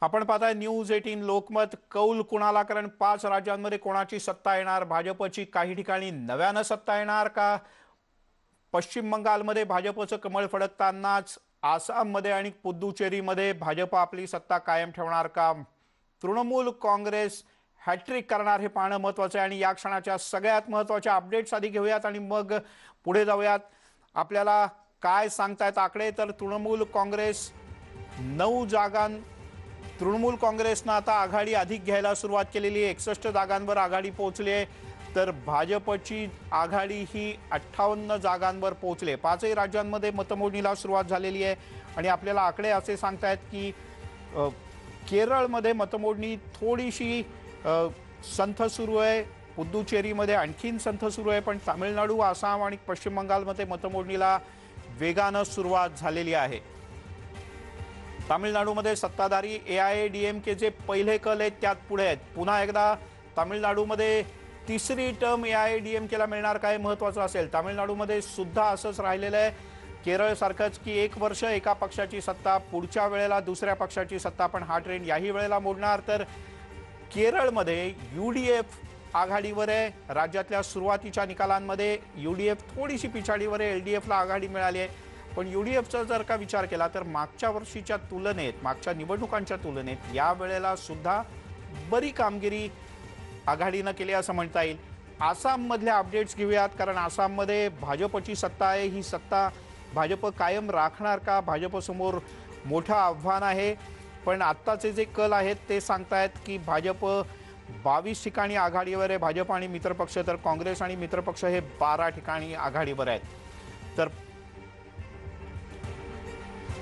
आपण पाहताय न्यूज 18 लोकमत कौल कुणाला, कारण 5 राज्यांमध्ये कोणाची सत्ता येणार? भाजपची काही ठिकाणी नव्यानं सत्ता येणार का? पश्चिम बंगालमध्ये भाजपचं कमळ फडकतानाच आसाममध्ये आणि पुद्दुचेरीमध्ये भाजप आपली सत्ता कायम ठेवणार का? तृणमूल काँग्रेस हॅट्रिक करणार हे पाहणं महत्त्वाचं आहे आणि या क्षणाच्या सगळ्यात महत्त्वाच्या अपडेट्स आधी घेऊयात आणि मग पुढे जाऊयात. आपल्याला काय सांगतायत आकडे? तर तृणमूल काँग्रेसनं आता आघाडी अधिक घ्यायला सुरुवात केलेली आहे. 61 जागांवर आघाडी पोहोचली आहे, तर भाजपची आघाडी ही 58 जागांवर पोहोचली. 5ही राज्यांमध्ये मतमोजणीला सुरुवात झालेली आहे आणि आपल्याला आकडे असे सांगतायत की केरळमध्ये मतमोजणी थोडीशी संथ सुरू आहे, पुद्दुचेरीमध्ये आणखीन संथ सुरू आहे, पण तामिळनाडू, आसाम आणि पश्चिम बंगालमध्ये मतमोजणीला वेगानं सुरुवात झालेली आहे. तामिळनाडूमध्ये सत्ताधारी AIADMKचे पहिले कल आहेत, त्यात पुढे आहेत. पुन्हा एकदा तामिळनाडूमध्ये तिसरी टर्म AIADMKला मिळणार काय महत्त्वाचं असेल. तामिळनाडूमध्ये सुद्धा असंच राहिलेलं आहे, केरळसारखंच की 1 वर्ष एका पक्षाची सत्ता, पुढच्या वेळेला दुसऱ्या पक्षाची सत्ता. पण हा ट्रेंड याही वेळेला मोडणार. तर केरळमध्ये UDF आघाडीवर आहे. राज्यातल्या सुरुवातीच्या निकालांमध्ये UDF थोडीशी पिछाडीवर आहे, LDFला आघाडी मिळाली आहे. पण UDFचा जर का विचार केला तर मागच्या वर्षीच्या तुलनेत, मागच्या निवडणुकांच्या तुलनेत या वेळेला सुद्धा बरी कामगिरी आघाडीनं केली असं म्हणता येईल. आसाममधल्या अपडेट्स घेऊयात, कारण आसाममध्ये भाजपची सत्ता आहे. ही सत्ता भाजप कायम राखणार का? भाजपसमोर मोठं आव्हान आहे. पण आत्ताचे जे कल आहेत ते सांगतायत की भाजप 22 ठिकाणी आघाडीवर आहे, भाजप आणि मित्रपक्ष, तर काँग्रेस आणि मित्रपक्ष हे 12 ठिकाणी आघाडीवर आहेत. तर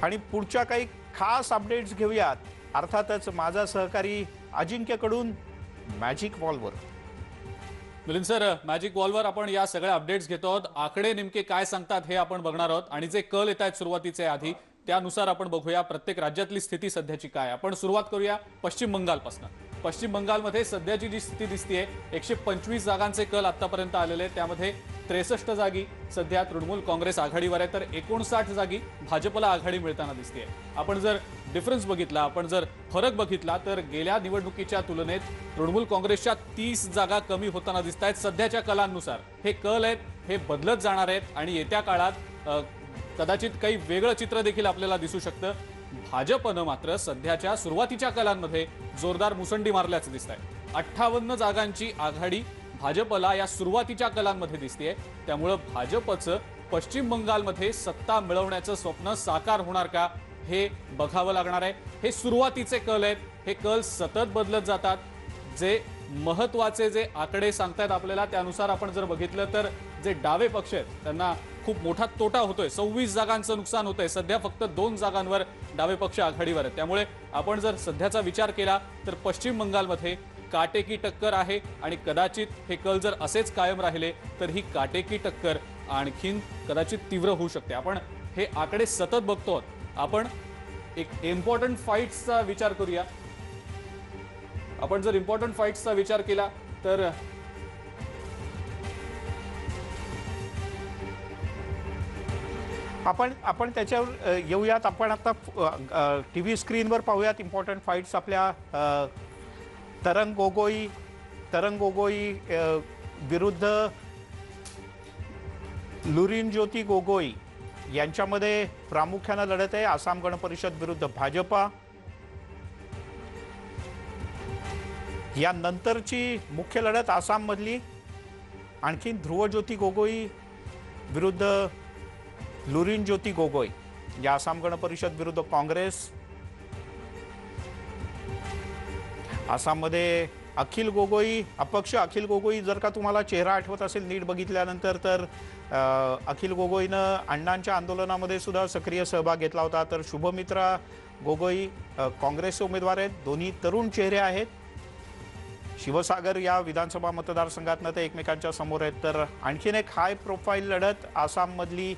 आणि पुढच्या काही खास अपडेट्स घेऊयात, अर्थातच माझा सहकारी अजिंक्यकडून मॅजिक वॉलवर. मिलिंद सर, मॅजिक वॉलवर आपण या सगळ्या अपडेट्स घेतो आहोत. आकडे नेमके काय सांगतात हे आपण बघणार आहोत आणि जे कल येत आहेत सुरुवातीचे आधी त्यानुसार आपण बघूया प्रत्येक राज्यातली स्थिती सध्याची काय. आपण सुरुवात करूया पश्चिम बंगालपासून. पश्चिम बंगालमध्ये सध्याची जी स्थिती दिसतीये, 125 जागांचे कल आतापर्यंत आलेले, त्यामध्ये 63 जागी सध्या तृणमूल काँग्रेस आघाडीवर आहे, तर 59 जागी भाजपला आघाडी मिळताना दिसतेय. आपण जर डिफरन्स बघितला, आपण जर फरक बघितला, तर गेल्या निवडणुकीच्या तुलनेत तृणमूल काँग्रेसच्या 30 जागा कमी होताना दिसत आहेत सध्याच्या कलांनुसार. हे कल आहेत, हे बदलत जाणार आहेत आणि येत्या काळात कदाचित काही वेगळं चित्र देखील आपल्याला दिसू शकतं. भाजपनं मात्र सध्याच्या सुरुवातीच्या कलांमध्ये जोरदार मुसंडी मारल्याचं दिसत आहे. 58 जागांची आघाडी भाजपला या सुरुवातीच्या कलांमध्ये दिसतेय. त्यामुळं भाजपचं पश्चिम बंगालमध्ये सत्ता मिळवण्याचं स्वप्न साकार होणार का हे बघावं लागणार आहे. हे सुरुवातीचे कल आहेत, हे कल सतत बदलत जातात. जे महत्त्वाचे जे आकडे सांगतायत आपल्याला त्यानुसार आपण जर बघितलं तर जे डावे पक्ष आहेत त्यांना खूप मोठा तोटा होतोय. 26 जागांचं नुकसान होतंय. सध्या फक्त 2 जागांवर डावे पक्ष आघाडीवर आहेत. त्यामुळे आपण जर सध्याचा विचार केला तर पश्चिम बंगालमध्ये काटेकी टक्कर आहे आणि कदाचित हे कल जर असेच कायम राहिले तर ही काटेकी टक्कर आणखीन कदाचित तीव्र होऊ शकते. आपण हे आकडे सतत बघतो. आपण एक इम्पॉर्टंट फाईट्सचा विचार करूया. आपण जर इम्पॉर्टंट फाईट्सचा विचार केला तर आपण त्याच्यावर येऊयात. आपण आता TV स्क्रीनवर पाहूयात इम्पॉर्टंट फाईट्स आपल्या. तरंग गोगोई विरुद्ध लुरिनज्योती गोगोई यांच्यामध्ये प्रामुख्याने लढत आहे. आसाम गण परिषद विरुद्ध भाजपा. या नंतरची मुख्य लढत आसाममधली आणखी ध्रुवज्योती गोगोई विरुद्ध लुरिनज्योती गोगोई. या आसाम गण परिषद विरुद्ध काँग्रेस. आसाममध्ये अखिल गोगोई अपक्ष. अखिल गोगोई जर का तुम्हाला चेहरा आठवत असेल नीट बघितल्यानंतर, तर अखिल गोगोईनं अण्णांच्या आंदोलनामध्ये सुद्धा सक्रिय सहभाग घेतला होता. तर शुभमित्रा गोगोई काँग्रेसचे उमेदवार आहेत. दोन्ही तरुण चेहरे आहेत. शिवसागर या विधानसभा मतदारसंघातनं ते एकमेकांच्या समोर आहेत. तर आणखीन एक हाय प्रोफाईल लढत आसाममधली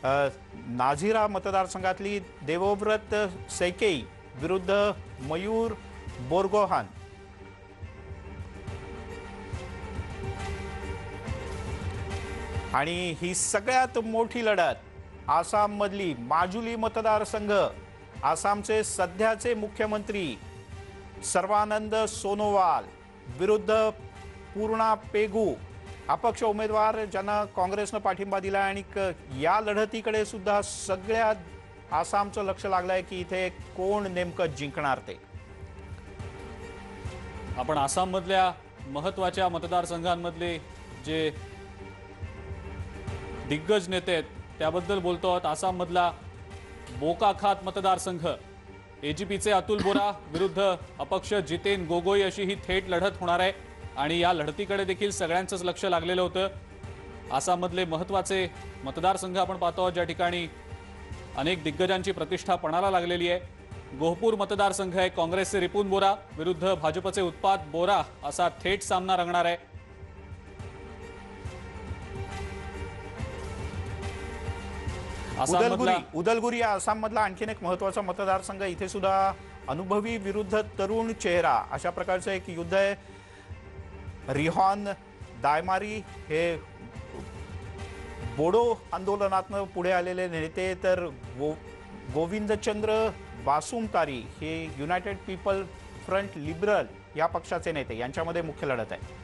नाझिरा मतदारसंघातली देवव्रत सैकेई विरुद्ध मयूर बोरगोहान. आणि ही सगळ्यात मोठी लढत आसाममधली माजुली मतदारसंघ. आसामचे सध्याचे मुख्यमंत्री सर्वानंद सोनोवाल विरुद्ध पूर्णा पेगू, अपक्ष उमेदवार ज्यांना काँग्रेसनं पाठिंबा दिला आणि या लढतीकडे सुद्धा सगळ्या आसामचं लक्ष लागलंय की इथे कोण नेमकं जिंकणार ते. आपण आसाममधल्या महत्त्वाच्या मतदारसंघांमधले जे दिग्गज नेते आहेत त्याबद्दल बोलतो आहोत. आसाममधला बोकाखात मतदारसंघ, एजीपीचे अतुल बोरा विरुद्ध अपक्ष जितेन गोगोई अशी ही थेट लढत होणार आहे आणि या लढतीकडे देखील सगळ्यांचंच लक्ष लागलेलं होतं. आसाममधले महत्त्वाचे मतदारसंघ आपण पाहतो ज्या ठिकाणी अनेक दिग्गजांची प्रतिष्ठा पणाला लागलेली आहे. गोहपूर मतदारसंघ आहे, काँग्रेसचे रिपुन बोरा विरुद्ध भाजपचे उत्पाद बोरा असा थेट सामना रंगणार आहे. उदलगुरी या आसाममधला आणखीन एक महत्वाचा मतदारसंघ. इथे सुद्धा अनुभवी विरुद्ध तरुण चेहरा अशा प्रकारचं एक युद्ध आहे. रिहॉन दायमारी हे बोडो आंदोलनातनं पुढे आलेले नेते, तर गोविंदचंद्र बासुमतारी हे युनायटेड पीपल फ्रंट लिबरल या पक्षाचे नेते, यांच्यामध्ये मुख्य लढत आहे.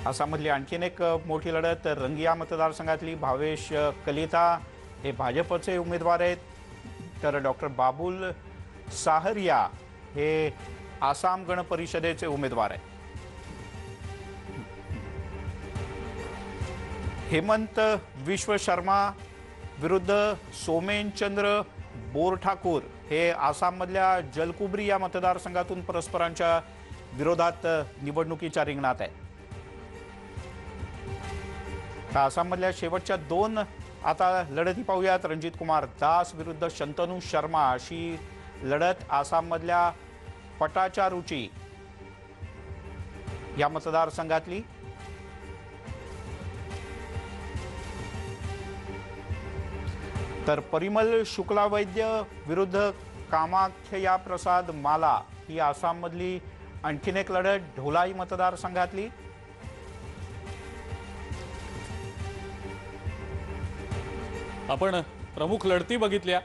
आसाममधली आणखीन एक मोठी लढत रंगिया मतदारसंघातली. भावेश कलिता हे भाजपचे उमेदवार आहेत, तर डॉक्टर बाबुल साहरिया हे आसाम गण परिषदेचे उमेदवार आहेत. हेमंत विश्व शर्मा विरुद्ध सोमेन चंद्र बोरठाकूर हे आसाममधल्या जलकुबरी या मतदारसंघातून परस्परांच्या विरोधात निवडणुकीच्या रिंगणात आहेत. आसाममधल्या शेवटच्या दोन आता लढती पाहूयात. रणजित कुमार दास विरुद्ध शंतनू शर्मा अशी लढत आसाममधल्या पटाच्या रुची या मतदारसंघातली. तर परिमल शुक्ला वैद्य विरुद्ध कामाख्या प्रसाद माला ही आसाममधली आणखीन एक लढत ढोलाई मतदारसंघातली. आपण प्रमुख लढती बघितल्या,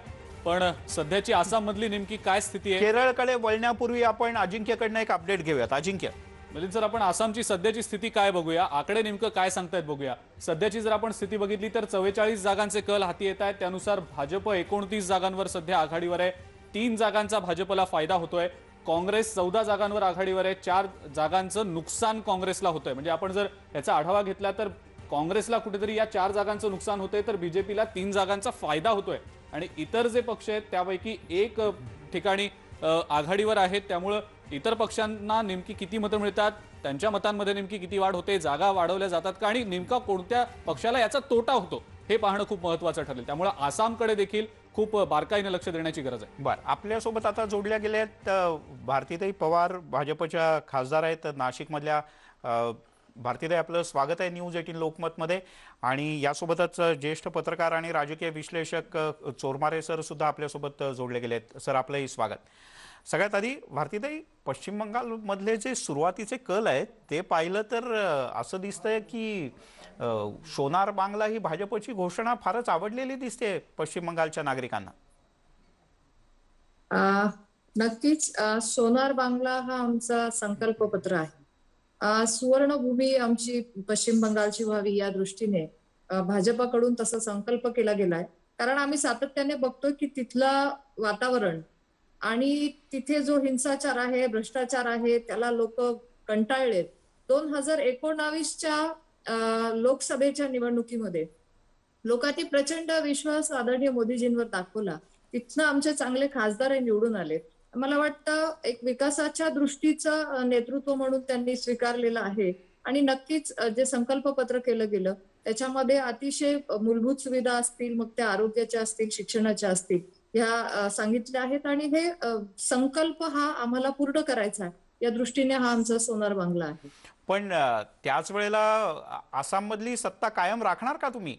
पण सध्याची आसाममधली नेमकी काय स्थिती आहे? केरळकडे वळण्यापूर्वी आपण अजिंक्यकडनं एक अपडेट घेऊयात. अजिंक्य, मिलिंद सर, आपण आसामची सध्याची स्थिती काय बघूया, आकडे नेमकं काय सांगतायत बघूया. सध्याची जर आपण स्थिती बघितली तर 44 जागांचे कल हाती येत आहेत. त्यानुसार भाजप 29 जागांवर सध्या आघाडीवर आहे. 3 जागांचा भाजपला फायदा होतोय. काँग्रेस 14 जागांवर आघाडीवर आहे. 4 जागांचं नुकसान काँग्रेसला होतंय. म्हणजे आपण जर याचा आढावा घेतला तर काँग्रेसला कुठेतरी या 4 जागांचं नुकसान होतंय, तर बीजेपीला 3 जागांचा फायदा होतोय. आणि इतर जे पक्ष आहेत त्यापैकी एक ठिकाणी आघाडीवर आहेत. त्यामुळं इतर पक्षांना नेमकी किती मतं मिळतात, त्यांच्या मतांमध्ये नेमकी किती वाढ होते, जागा वाढवल्या जातात का, आणि नेमका कोणत्या पक्षाला याचा तोटा होतो हे पाहणं खूप महत्त्वाचं ठरेल. त्यामुळे आसामकडे देखील खूप बारकाईने लक्ष देण्याची गरज आहे. बरं, आपल्यासोबत आता जोडल्या गेल्या आहेत भारतीताई पवार, भाजपच्या खासदार आहेत नाशिकमधल्या. भारतीताई, आपलं स्वागत आहे न्यूज 18 लोकमतमध्ये. आणि यासोबतच ज्येष्ठ पत्रकार आणि राजकीय विश्लेषक चोरमारे सर सुद्धा आपल्यासोबत जोडले गेले आहेत. सर, आपलंही स्वागत. सगळ्यात आधी भारतीताई, पश्चिम बंगालमधले जे सुरुवातीचे कल आहेत ते पाहिलं तर असं दिसतंय की सोनार बांगला ही भाजपची घोषणा फारच आवडलेली दिसते पश्चिम बंगालच्या नागरिकांना. नक्कीच सोनार बांगला हा आमचा संकल्पपत्र आहे. सुवर्णभूमी आमची पश्चिम बंगालची व्हावी या दृष्टीने भाजपाकडून तसा संकल्प केला गेलाय. कारण आम्ही सातत्याने बघतोय की तिथलं वातावरण आणि तिथे जो हिंसाचार आहे, भ्रष्टाचार आहे, त्याला लोक कंटाळलेत. 2019च्या लोकसभेच्या निवडणुकीमध्ये लोकांनी प्रचंड विश्वास आदरणीय मोदीजींवर दाखवला. तिथनं आमचे चांगले खासदार निवडून आले. मला वाटतं एक विकासाच्या दृष्टीचं नेतृत्व म्हणून त्यांनी स्वीकारलेलं आहे. आणि नक्कीच जे संकल्पपत्र केलं गेलं त्याच्यामध्ये अतिशय मूलभूत सुविधा असतील, मग त्या आरोग्याच्या असतील, शिक्षणाच्या असतील, ह्या सांगितल्या आहेत. आणि हे संकल्प हा आम्हाला पूर्ण करायचा आहे, या दृष्टीने हा आमचा सोनार बांगला आहे. पण त्याच वेळेला आसाममधली सत्ता कायम राखणार का तुम्ही?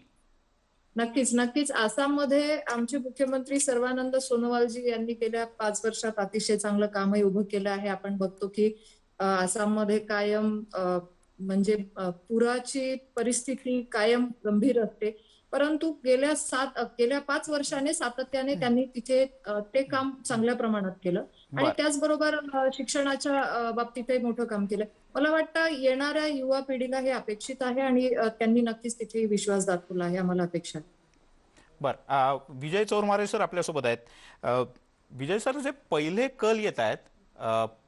नक्कीच आसाममध्ये आमचे मुख्यमंत्री सर्वानंद सोनोवालजी यांनी गेल्या 5 वर्षात अतिशय चांगलं कामही उभं केलं आहे. आपण बघतो की आसाममध्ये कायम म्हणजे पुराची परिस्थिती कायम गंभीर असते. परंतु गेल्या 5 वर्षाने सातत्याने त्यांनी तिथे ते काम चांगल्या प्रमाणात केलं आणि बर त्याचबरोबर शिक्षणाच्या बाबतीतही मोठं काम केलं. मला वाटतं येणाऱ्या युवा पिढीला हे अपेक्षित आहे आणि त्यांनी नक्कीच तिथे विश्वास दाखवला आहे, आम्हाला अपेक्षा आहे. बर विजय चोरमारे सर आपल्यासोबत आहेत. विजय सर, जे पहिले कल येत आहेत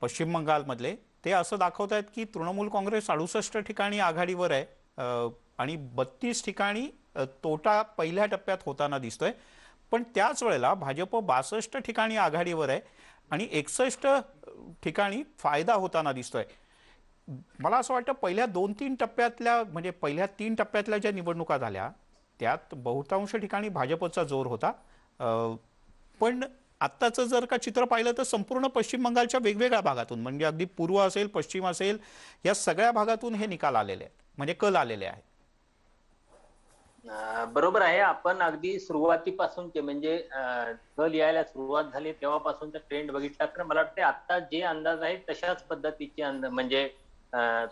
पश्चिम बंगालमधले, ते असं दाखवत आहेत की तृणमूल काँग्रेस 68 ठिकाणी आघाडीवर आहे आणि 32 ठिकाणी तोटा पहिल्या टप्प्यात होताना दिसतोय. पण त्याच वेळेला भाजप 62 ठिकाणी आघाडीवर आहे आणि 61 ठिकाणी फायदा होताना दिसतोय. मला असं वाटतं पहिल्या 2-3 टप्प्यातल्या, म्हणजे पहिल्या 3 टप्प्यातल्या ज्या निवडणुका झाल्या त्यात बहुतांश ठिकाणी भाजपचा जोर होता. पण आत्ताचं जर का चित्र पाहिलं तर संपूर्ण पश्चिम बंगालच्या वेगवेगळ्या भागातून, म्हणजे अगदी पूर्व असेल, पश्चिम असेल, या सगळ्या भागातून हे निकाल आलेले आहेत, म्हणजे कल आलेले आहेत. बरोबर आहे. आपण अगदी सुरुवातीपासूनचे म्हणजे कल यायला सुरुवात झाली तेव्हापासूनचा ट्रेंड बघितला तर मला वाटते आता जे अंदाज आहेत तशाच पद्धतीचे अंदाज म्हणजे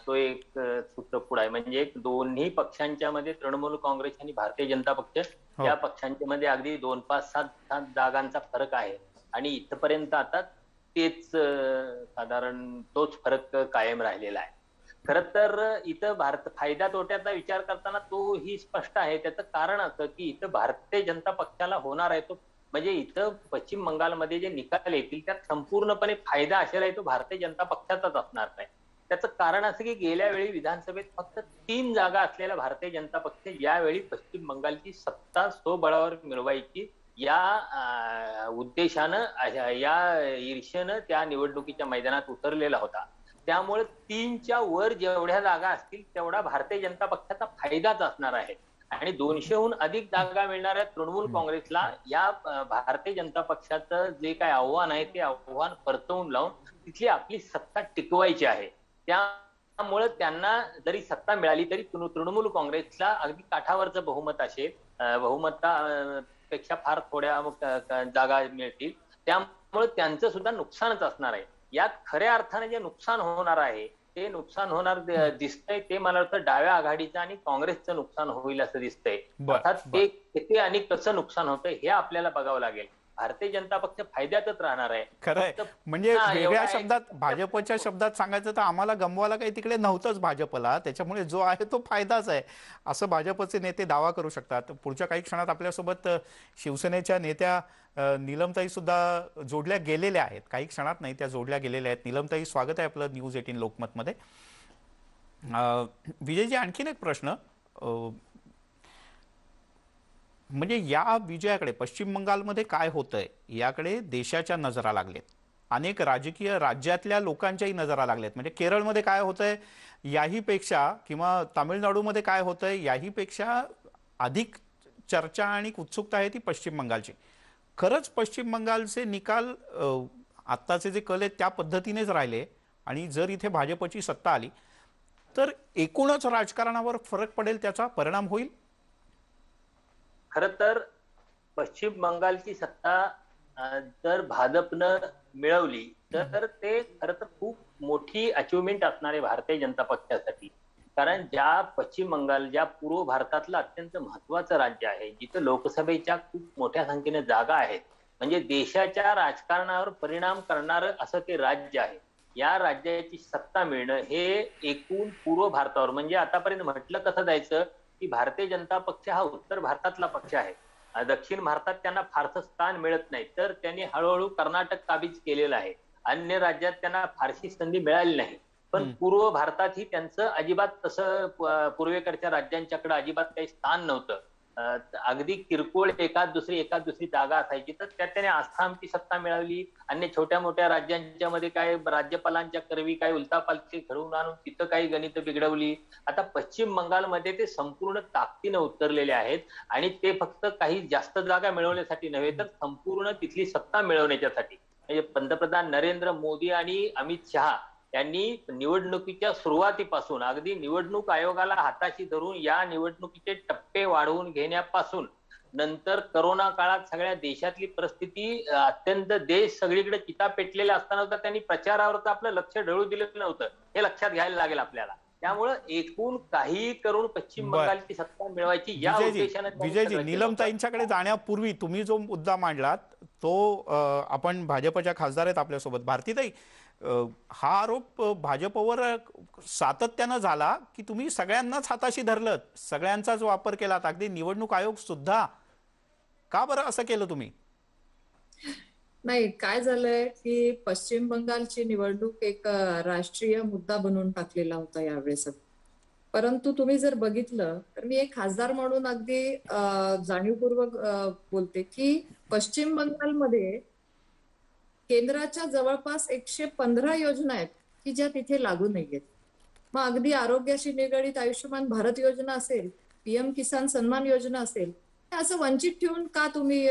तो एक सूत्रपूड आहे. म्हणजे दोन्ही पक्षांच्या मध्ये तृणमूल काँग्रेस आणि भारतीय जनता पक्ष या पक्षांच्या मध्ये अगदी 2, 5, 7 जागांचा फरक आहे आणि इथपर्यंत आता तेच साधारण तोच फरक कायम राहिलेला आहे. खर तर इथं फायदा तोट्याचा विचार करताना तो ही स्पष्ट आहे. त्याचं कारण असं की इथं भारतीय जनता पक्षाला होणार आहे तो म्हणजे इथं पश्चिम बंगालमध्ये जे निकाल येतील त्यात संपूर्णपणे फायदा असेल आहे तो भारतीय जनता पक्षाचाच असणार नाही. त्याचं कारण असं की गेल्या वेळी विधानसभेत फक्त 3 जागा असलेला भारतीय जनता पक्ष यावेळी पश्चिम बंगालची सत्ता स्वबळावर मिळवायची या उद्देशानं, या ईर्ष्येनं त्या निवडणुकीच्या मैदानात उतरलेला होता. त्यामुळे 3च्या वर जेवढ्या जागा असतील तेवढा भारतीय जनता पक्षाचा फायदाच असणार आहे आणि 200हून अधिक जागा मिळणाऱ्या तृणमूल काँग्रेसला या भारतीय जनता पक्षाचं जे काय आव्हान आहे ते आव्हान परतवून लावून तिथली आपली सत्ता टिकवायची आहे. त्यामुळे त्यांना जरी सत्ता मिळाली तरी तृणमूल काँग्रेसला अगदी काठावरचं बहुमत असेल, बहुमतापेक्षा फार थोड्या जागा मिळतील. त्यामुळे त्यांचं सुद्धा नुकसानच असणार आहे. यात खऱ्या अर्थाने जे नुकसान होणार आहे ते नुकसान होणार दिसतंय ते मला वाटतं डाव्या आघाडीचं आणि काँग्रेसचं नुकसान होईल असं दिसतंय. अर्थात ते किती आणि कसं नुकसान होतंय हे आपल्याला बघावं लागेल. भारतीय जनता पक्ष फायद्यातच राहणार आहे. खरंय. म्हणजे वेगळ्या शब्दात, भाजपच्या शब्दात सांगायचं तर आम्हाला गमवायला काही तिकडे नव्हतंच भाजपला, त्याच्यामुळे जो आहे तो फायदाच आहे असं भाजपचे नेते दावा करू शकतात. पुढच्या काही क्षणात आपल्यासोबत शिवसेनेच्या नेत्या नीलमताई सुद्धा जोडल्या गेलेल्या आहेत. काही क्षणात नाही, त्या जोडल्या गेलेल्या आहेत. नीलमताई, स्वागत आहे आपलं न्यूज 18 लोकमतमध्ये. विजयजी, आणखीन एक प्रश्न, म्हणजे या विजयाकडे पश्चिम बंगालमध्ये काय होतंय याकडे देशाच्या नजरा लागलेत, अनेक राजकीय राज्यातल्या लोकांच्याही नजरा लागलेत. म्हणजे केरळमध्ये काय होतंय याहीपेक्षा किंवा तामिळनाडूमध्ये काय होतंय याहीपेक्षा अधिक चर्चा आणि उत्सुकता आहे ती पश्चिम बंगालची. खरंच पश्चिम बंगालचे निकाल आत्ताचे जे कल आहेत त्या पद्धतीनेच राहिले आणि जर इथे भाजपची सत्ता आली तर एकूणच राजकारणावर फरक पडेल, त्याचा परिणाम होईल? खर तर पश्चिम बंगालची सत्ता जर भाजपनं मिळवली तर ते खरं तर खूप मोठी अचिव्हमेंट असणार आहे भारतीय जनता पक्षासाठी. कारण ज्या पश्चिम बंगाल ज्या पूर्व भारतातलं अत्यंत महत्वाचं राज्य आहे, जिथं लोकसभेच्या खूप मोठ्या संख्येने जागा आहेत, म्हणजे देशाच्या राजकारणावर परिणाम करणारं असं ते राज्य आहे. या राज्याची सत्ता मिळणं हे एकूण पूर्व भारतावर, म्हणजे आतापर्यंत म्हटलं कसं जायचं की भारतीय जनता पक्ष हा उत्तर भारतातला पक्ष आहे, दक्षिण भारतात त्यांना फारसं स्थान मिळत नाही, तर त्यांनी हळूहळू कर्नाटक काबीज केलेलं आहे. अन्य राज्यात त्यांना फारशी संधी मिळाली नाही. पण पूर्व भारतातही त्यांचं अजिबात तसं पूर्वेकडच्या राज्यांच्याकडे अजिबात काही स्थान नव्हतं. अगदी किरकोळ एकाच दुसरी जागा असायची, तर त्यात त्याने आस्थांची सत्ता मिळवली. अन्य छोट्या मोठ्या राज्यांच्या मध्ये काय राज्यपालांच्या करवी काय उलटापालटी घडवून आणून तिथं काही गणित बिघडवली. आता पश्चिम बंगालमध्ये ते संपूर्ण ताकदीनं उतरलेले आहेत आणि ते फक्त काही जास्त जागा मिळवण्यासाठी नव्हे तर संपूर्ण तिथली सत्ता मिळवण्यासाठी. म्हणजे पंतप्रधान नरेंद्र मोदी आणि अमित शहा यांनी निवडणुकीच्या सुरुवातीपासून अगदी निवडणूक आयोगाला हाताशी धरून या निवडणुकीचे टप्पे वाढवून घेण्यापासून नंतर करोना काळात सगळ्या देशातली परिस्थिती अत्यंत देश सगळीकडे चिता पेटलेला असताना त्यांनी प्रचारावर आपलं लक्ष ढळू दिलेलं नव्हतं, हे लक्षात घ्यायला लागेल आपल्याला. त्यामुळं एकूण काही करून पश्चिम बर. बंगालची सत्ता मिळवायची या उद्देशाने त्यांनी विजयजी, सगळं केलं होतं. नीलमताईंच्याकडे जाण्यापूर्वी तुम्ही जो मुद्दा मांडलात तो आपण भाजपच्या खासदार आहेत आपल्यासोबत भारतीताई, हा आरोप भाजपवर सातत्यानं झाला की तुम्ही सगळ्यांनाच हाताशी धरलं, सगळ्यांचाच वापर केला, अगदी निवडणूक आयोग सुद्धा. का बरं असं केलं तुम्ही? नाही, काय झालंय की पश्चिम बंगालची निवडणूक एक राष्ट्रीय मुद्दा बनवून टाकलेला होता यावेळेस. परंतु तुम्ही जर बघितलं तर मी एक खासदार म्हणून अगदी जाणीवपूर्वक बोलते की पश्चिम बंगालमध्ये केंद्राच्या जवळपास 115 योजना आहेत की ज्या तिथे लागू नाहीयेत. मग अगदी आरोग्याशी निगडीत आयुष्यमान भारत योजना असेल, पीएम किसान सन्मान योजना असेल, हे असं वंचित ठेवून का तुम्ही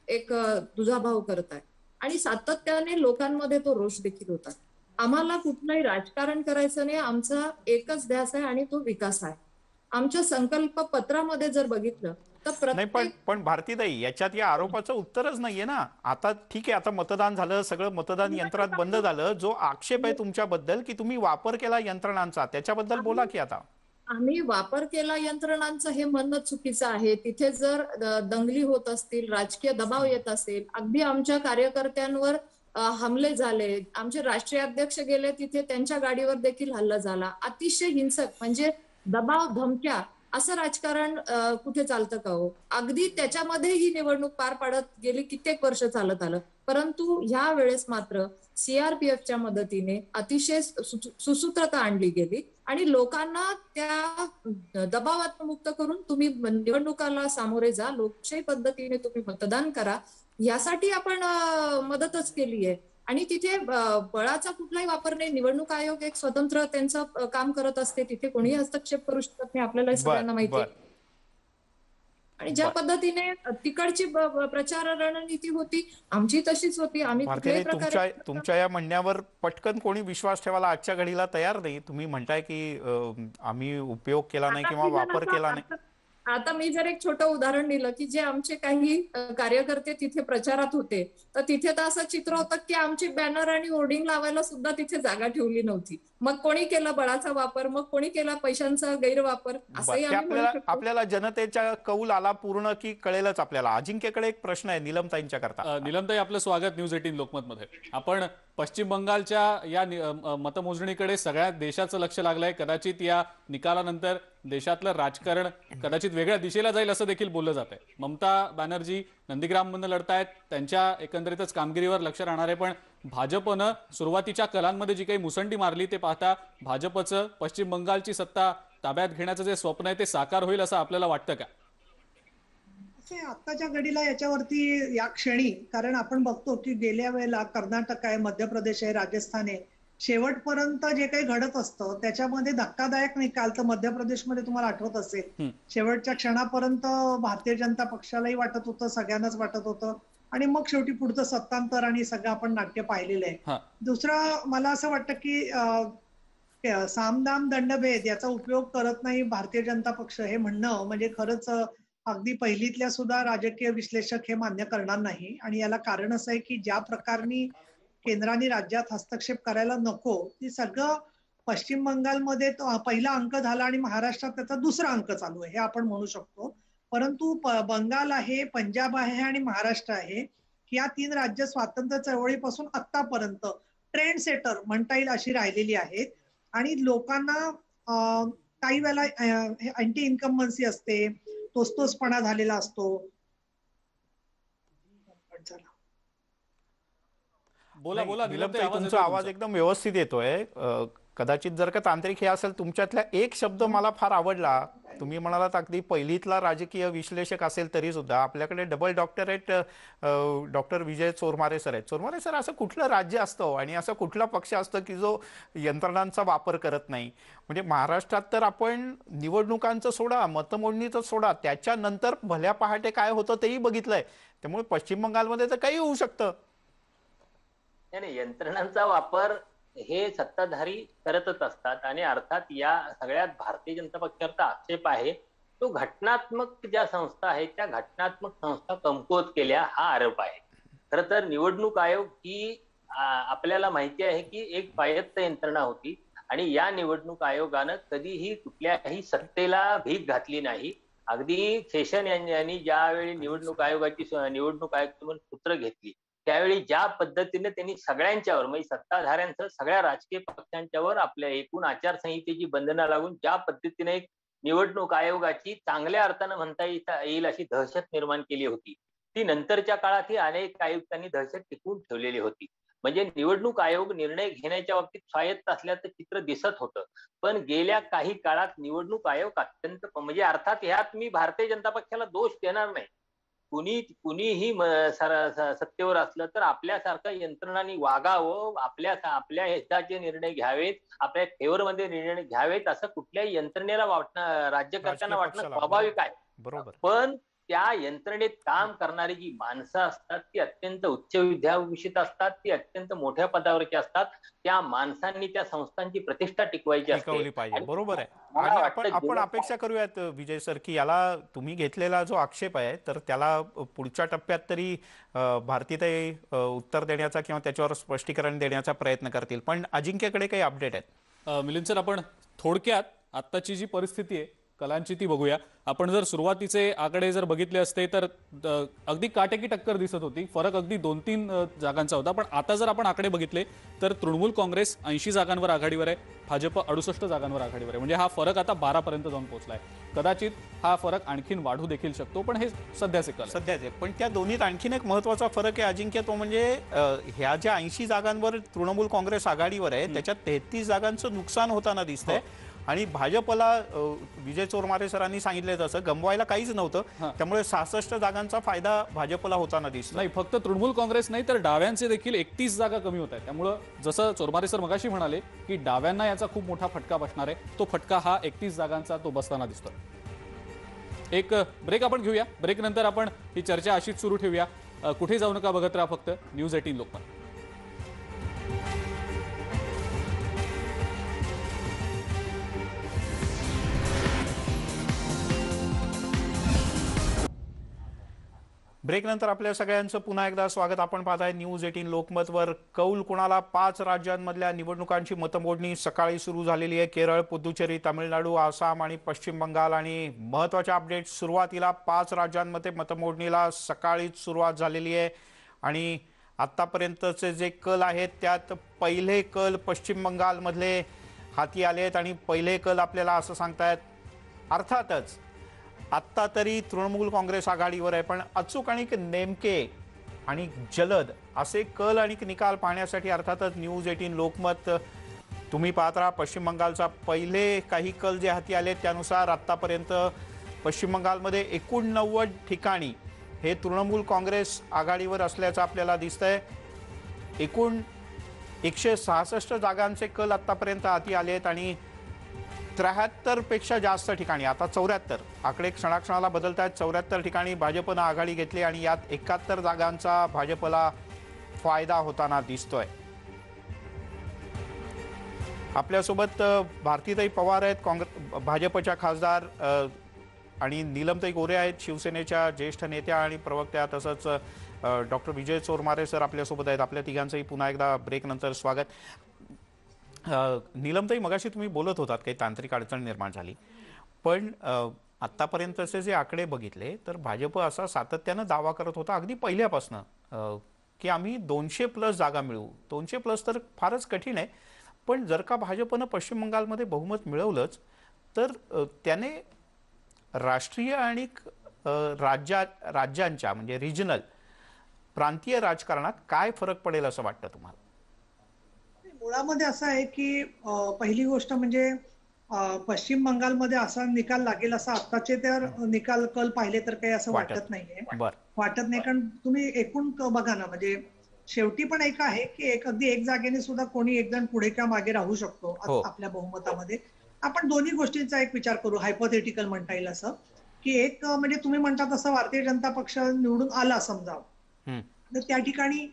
एक दुजाभाव करताय? आणि सातत्याने लोकांमध्ये तो रोष देखील होता. आम्हाला कुठलंही राजकारण करायचं नाही, आमचा एकच ध्यास आहे आणि तो विकास आहे. आमच्या संकल्प पत्रामध्ये जर बघितलं तर नाही, पण भारतीताई, याच्यात या आरोपाचं उत्तरच नाहीये ना. आता ठीक आहे, आता मतदान झालं, सगळं मतदान यंत्रात बंद झालं. जो आक्षेप आहे तुमच्याबद्दल की तुम्ही वापर केला यंत्रणांचा, त्याच्याबद्दल बोला की आता. आम्ही वापर केला यंत्रणांचं हे म्हणणं चुकीचं आहे. तिथे जर दंगली होत असतील, राजकीय दबाव येत असेल, अगदी आमच्या कार्यकर्त्यांवर हमले झाले, आमचे राष्ट्रीय अध्यक्ष गेले तिथे, त्यांच्या गाडीवर देखील हल्ला झाला, अतिशय हिंसक, म्हणजे दबाव, धमक्या, असं राजकारण कुठे चालतं का हो? अगदी त्याच्यामध्ये ही निवडणूक पार पाडत गेली, कित्येक वर्ष चालत आलं. परंतु ह्या वेळेस मात्र सीआरपीएफच्या मदतीने अतिशय सुसूत्रता आणली गेली आणि लोकांना त्या दबावात मुक्त करून तुम्ही निवडणुकाला सामोरे जा, लोकशाही पद्धतीने तुम्ही मतदान करा, यासाठी आपण मदतच केली आहे. आणि तिथे बळाचा कुठलाही वापर नाही. निवडणूक आयोग एक स्वतंत्र त्यांचं काम करत असते, तिथे कोणीही हस्तक्षेप करू शकत नाही, आपल्याला सगळ्यांना माहिती आहे. आणि ज्या पद्धतीने तिकडची प्रचार रणनीती होती, आमची तशीच होती. आम्ही कुठल्याही प्रकारे तुमच्या या म्हणण्यावर पटकन कोणी विश्वास ठेवायला आजच्या घडीला तयार नाही. तुम्ही म्हणताय की आम्ही उपयोग केला नाही किंवा वापर केला नाही. आता मी जर एक छोटं उदाहरण दिलं की जे आमचे काही कार्यकर्ते तिथे प्रचारात होते, तर तिथे तर असं चित्र होतं की आमची बॅनर आणि होर्डिंग लावायला सुद्धा तिथे जागा ठेवली नव्हती. मग कोणी केला बळाचा वापर, मग कोणी केला पैशांचा गैरवापर, असंही आपल्याला जनतेचा कौल आला पूर्ण की कळेलच आपल्याला. अजिंक्यकडे एक प्रश्न आहे नीलमताईंच्या करता. नीलमताई, आपलं स्वागत न्यूज 18 लोकमत मध्ये. आपण पश्चिम बंगालच्या या मतमोजणीकडे सगळ्या देशाचं लक्ष लागलंय. कदाचित या निकालानंतर देशातलं राजकारण कदाचित वेगळ्या दिशेला जाईल असं देखील बोललं जात आहे. ममता बॅनर्जी नंदीग्राममधनं लढतायत, त्यांच्या एकंदरीतच कामगिरीवर लक्ष राहणार आहे. पण भाजपनं सुरुवातीच्या कलांमध्ये जी काही मुसंडी मारली ते पाहता भाजपचं पश्चिम बंगालची सत्ता ताब्यात घेण्याचं जे स्वप्न आहे ते साकार होईल असं आपल्याला वाटतं का? आताच्या घडीला याच्यावरती या क्षणी, कारण आपण बघतो की गेल्या वेळेला कर्नाटक आहे, मध्य प्रदेश आहे, राजस्थान आहे, शेवटपर्यंत जे काही घडत असतं त्याच्यामध्ये धक्कादायक निकाल तर मध्य प्रदेशमध्ये तुम्हाला आठवत असेल, शेवटच्या क्षणापर्यंत भारतीय जनता पक्षालाही वाटत होतं, सगळ्यांनाच वाटत होतं, आणि मग शेवटी पुढचं सत्तांतर आणि सगळं आपण नाट्य पाहिलेलं आहे. दुसरं मला असं वाटतं की सामदाम दंडभेद याचा उपयोग करत नाही भारतीय जनता पक्ष, हे म्हणणं म्हणजे खरंच अगदी पहिलीतल्या सुद्धा राजकीय विश्लेषक हे मान्य करणार नाही. आणि याला कारण असं आहे की ज्या प्रकारे केंद्राने राज्यात हस्तक्षेप करायला नको, ती सगळं पश्चिम बंगालमध्ये पहिला अंक झाला आणि महाराष्ट्रात त्याचा दुसरा अंक चालू आहे हे आपण म्हणू शकतो. परंतु बंगाल आहे, पंजाब आहे आणि महाराष्ट्र आहे, या तीन राज्य स्वातंत्र्य चळवळीपासून आतापर्यंत ट्रेंड सेटर म्हणता येईल अशी राहिलेली आहेत. आणि लोकांना काही वेळेला अँटी इन्कम्बन्सी असते, तोचतोचपणा झालेला असतो. बोला बोला नीलमताई, तुमचा आवाज एकदम व्यवस्थित येतोय. कदाचित जर का तांत्रिक हे असेल, तुमच्यातला एक शब्द मला फार आवडला. तुम्ही म्हणालात अगदी पहिलीतला राजकीय विश्लेषक असेल तरी सुद्धा आपल्याकडे double doctorate doctor Vijay Chormare sir आहेत. चोरमारे सर, असं कुठलं राज्य असतं आणि असं कुठला पक्ष असतं की जो यंत्रणांचा वापर करत नाही? म्हणजे महाराष्ट्रात तर आपण निवडणुकांचं सोडा, मतमोजणीचं सोडा, त्याच्यानंतर भल्या पहाटे काय होतं तेही बघितलंय. त्यामुळे पश्चिम बंगालमध्ये तर काही होऊ शकतं. नाही, यंत्रणांचा वापर हे सत्ताधारी करतच असतात आणि अर्थात या सगळ्यात भारतीय जनता पक्षाचा आक्षेप आहे तो घटनात्मक ज्या संस्था आहेत त्या घटनात्मक संस्था कमकुवत केल्या हा आरोप आहे. खर तर निवडणूक आयोग ही आपल्याला माहिती आहे की एक स्वायत्त यंत्रणा होती आणि या निवडणूक आयोगानं कधीही कुठल्याही सत्तेला भीक घातली नाही. अगदी शेषन यांनी ज्यावेळी निवडणूक आयोगाची निवडणूक आयुक्त म्हणून सूत्र घेतली त्यावेळी ज्या पद्धतीने त्यांनी सगळ्यांच्यावर म्हणजे सत्ताधाऱ्यांसह सगळ्या राजकीय पक्षांच्यावर आपल्या एकूण आचारसंहितेची बंधनं लागून ज्या पद्धतीने एक निवडणूक आयोगाची चांगल्या अर्थानं म्हणता येईल अशी दहशत निर्माण केली होती, ती नंतरच्या काळातही अनेक आयुक्तांनी दहशत टिकवून ठेवलेली होती. म्हणजे निवडणूक आयोग निर्णय घेण्याच्या बाबतीत स्वायत्त असल्याचं चित्र दिसत होतं. पण गेल्या काही काळात निवडणूक आयोग अत्यंत म्हणजे अर्थात ह्यात मी भारतीय जनता पक्षाला दोष देणार नाही. कुणीही सत्तेवर असलं तर आपल्यासारख्या यंत्रणांनी वागावं, आपल्या हिताचे निर्णय घ्यावेत, आपल्या फेवरमध्ये निर्णय घ्यावेत असं कुठल्याही यंत्रणेला राज्यकर्त्यांना वाटणं स्वाभाविक आहे. बरोबर. पण त्या यंत्रणेत काम करणारी जी माणसं असतात ती अत्यंत उच्च विद्याभूषित असतात, ती अत्यंत मोठ्या पदावरची असतात. त्या माणसांनी त्या संस्थांची प्रतिष्ठा टिकवायची टिकवली पाहिजे. बरोबर आहे. मला आणि वाटतं आपण अपेक्षा करूयात विजय सर की याला तुम्ही घेतलेला जो आक्षेप आहे तर त्याला पुढच्या टप्प्यात तरी भारतीताई उत्तर देण्याचा किंवा त्याच्यावर स्पष्टीकरण देण्याचा प्रयत्न करतील. पण अजिंक्यकडे काही अपडेट आहेत? मिलिंद सर, आपण थोडक्यात आत्ताची जी परिस्थिती आहे कलांची ती बघूया. आपण जर सुरुवातीचे आकडे जर बघितले असते तर अगदी काटेकी टक्कर दिसत होती, फरक अगदी 2-3 जागांचा होता. पण आता जर आपण आकडे बघितले तर तृणमूल काँग्रेस 80 जागांवर आघाडीवर आहे, भाजप 68 जागांवर आघाडीवर आहे. म्हणजे हा फरक आता 12 पर्यंत जाऊन पोहोचलाय. कदाचित हा फरक आणखीन वाढू देखील शकतो, पण हे सध्याचे कल. सध्याचे. पण त्या दोन्हीत आणखीन एक महत्वाचा फरक आहे अजिंक्य, तो म्हणजे ह्या ज्या 80 जागांवर तृणमूल काँग्रेस आघाडीवर आहे त्याच्यात 33 जागांचं नुकसान होताना दिसतंय. आणि भाजपला विजय चोरमारे सरांनी सांगितले तसं गमवायला काहीच नव्हतं, त्यामुळे 66 जागांचा फायदा भाजपला होताना दिसतो. नाही, फक्त तृणमूल काँग्रेस नाही तर डाव्यांचे देखील 31 जागा कमी होत आहेत. त्यामुळे जसं चोरमारे सर मगाशी म्हणाले की डाव्यांना याचा खूप मोठा फटका बसणार आहे, तो फटका हा 31 जागांचा तो बसताना दिसतोय. एक ब्रेक आपण घेऊया. ब्रेक नंतर आपण ही चर्चा अशीच सुरू ठेवूया. कुठे जाऊ नका, बघत राहा फक्त न्यूज 18 लोकमत. ब्रेक नंतर आपल्या सगळ्यांचं पुन्हा एकदा स्वागत. आपण पाहताय न्यूज 18 लोकमतवर. कौल कोणाला 5 राज्यांमधल्या निवडणुकांची मतमोजणी सकाळी सुरू झालेली आहे. केरळ, पुदुचेरी, तामिळनाडू, आसाम आणि पश्चिम बंगाल. आणि महत्त्वाचे अपडेट, सुरुवातीला 5 राज्यांमध्ये मतमोजणीला सकाळीच सुरुवात झालेली आहे. आणि आत्तापर्यंतचे जे कल आहेत त्यात पहिले कल पश्चिम बंगालमधले हाती आले आहेत. आणि पहिले कल आपल्याला असं सांगतायत, अर्थातच आत्ता तरी तृणमूल काँग्रेस आघाडीवर आहे, पण अचूक आणि नेमके आणि जलद असे कल आणि निकाल पाहण्यासाठी अर्थातच न्यूज 18 लोकमत तुम्ही पाहत राहा. पश्चिम बंगालचा पहिले काही कल जे हाती आले त्यानुसार आत्तापर्यंत पश्चिम बंगालमध्ये 89 ठिकाणी हे तृणमूल काँग्रेस आघाडीवर असल्याचं आपल्याला दिसतंय. एकूण 166 जागांचे कल आत्तापर्यंत हाती आले आहेत. आणि 73 पेक्षा जास्त ठिकाणी, आता 74 आकडे क्षणाक्षणाला बदलत आहेत, 74 ठिकाणी भाजपनं आघाडी घेतली आणि यात 71 जागांचा भाजपला फायदा होताना दिसतोय. आपल्यासोबत भारतीताई पवार आहेत, भाजपच्या खासदार, आणि नीलमताई गोरे आहेत, शिवसेनेच्या ज्येष्ठ नेत्या आणि प्रवक्त्या. तसंच डॉक्टर विजय चोरमारे सर आपल्यासोबत आहेत. आपल्या तिघांचंही पुन्हा एकदा ब्रेक नंतर स्वागत. नीलमताई, मगाशी तुम्ही बोलत होतात काही तांत्रिक अडचण निर्माण झाली, पण आत्तापर्यंतचे जे आकडे बघितले तर भाजप असा सातत्यानं दावा करत होता अगदी पहिल्यापासनं की आम्ही 200+ जागा मिळवू. 200+ तर फारच कठीण आहे, पण जर का भाजपनं पश्चिम बंगालमध्ये बहुमत मिळवलंच तर त्याने राष्ट्रीय आणि राज्यांच्या म्हणजे रिजनल प्रांतीय राजकारणात काय फरक पडेल असं वाटतं तुम्हाला? मुळामध्ये असं आहे की पहिली गोष्ट म्हणजे पश्चिम बंगालमध्ये असा निकाल लागेल असा आत्ताचे तर निकाल कल पाहिले तर काही असं वाटत नाहीये. वाटत नाही, कारण तुम्ही एकूण बघा ना, म्हणजे शेवटी पण एक आहे की अगदी एक जागेने सुद्धा कोणी एक जण पुढे किंवा मागे राहू शकतो आपल्या बहुमतामध्ये. आपण दोन्ही गोष्टींचा एक विचार करू, हायपोथेटिकल म्हणता येईल असं, की एक म्हणजे तुम्ही म्हणता तसं भारतीय जनता पक्ष निवडून आला समजा, तर त्या ठिकाणी